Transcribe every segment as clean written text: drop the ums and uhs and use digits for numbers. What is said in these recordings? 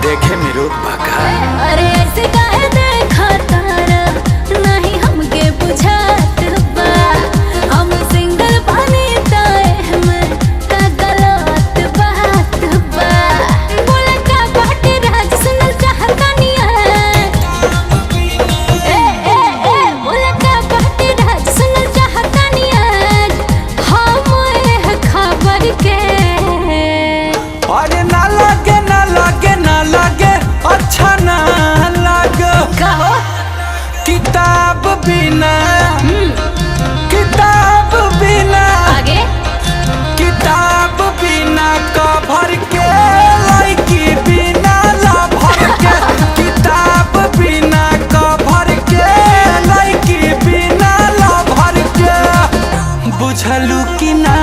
देखे में रोक भागा। अरे ऐसे काहे देखा तारा, नहीं हमके बुझात बा। हम सिंगल पानी ताए में का गलत बात बा। बोला का बाटे राज सुनल चाहता नहीं है। बोला का बाटे राज सुनल चाहता नहीं है। हम खबर के अरे ना लगे ना लगे ना लगे अच्छा ना लगे कहो किताब बिना किताब बिना आगे किताब बिना कवर के लड़की बिना लभर के किताब बिना कवर के लड़की बिना लभर के बुझलू कि ना।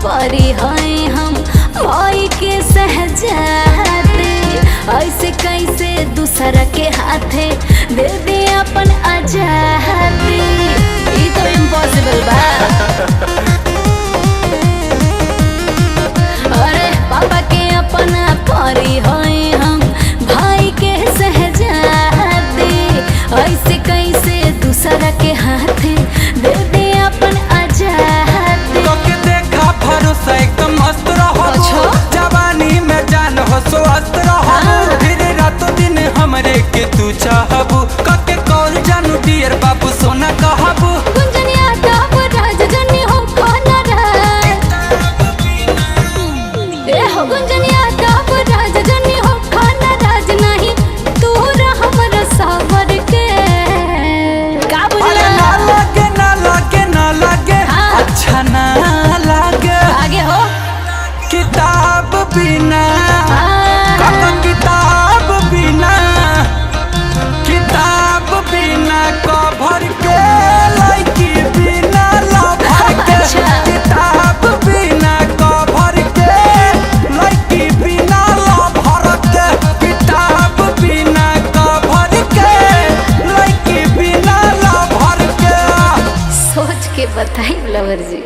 परी हैं हम भाई के सहजादे, ऐसे कैसे दूसरा के हाथे दे दे अपन आजादी। ये तो इम्पॉसिबल बा। अरे पापा के अपना परी हैं हम भाई के सहजादे, ऐसे कैसे दूसरा के हाथे दे दे अपन आजादी। भरोसा एकदम मस्त रहो, जवानी में जान हो सो अस्त रहो। फिर रातों दिन हमरे के तू चाहबू कके कॉल जानू डियर बाबू सोना कहबू। गुंजनिया ताब राज जनी हो खाना रे ए हो गुंजनिया ताब राज जनी हो खाना राज नहीं तू हमरा सावर के का बुझला। ना लगे ना लगे ना लगे अच्छा ना लगे आगे हो किताब बिना किताब बिना किताब बिना कवर के लड़की बिना लभर के किताब बिना कवर के लड़की बिना लभर के किताब बिना कवर के लड़की बिना लभर के। सोच के बताई लवर जी।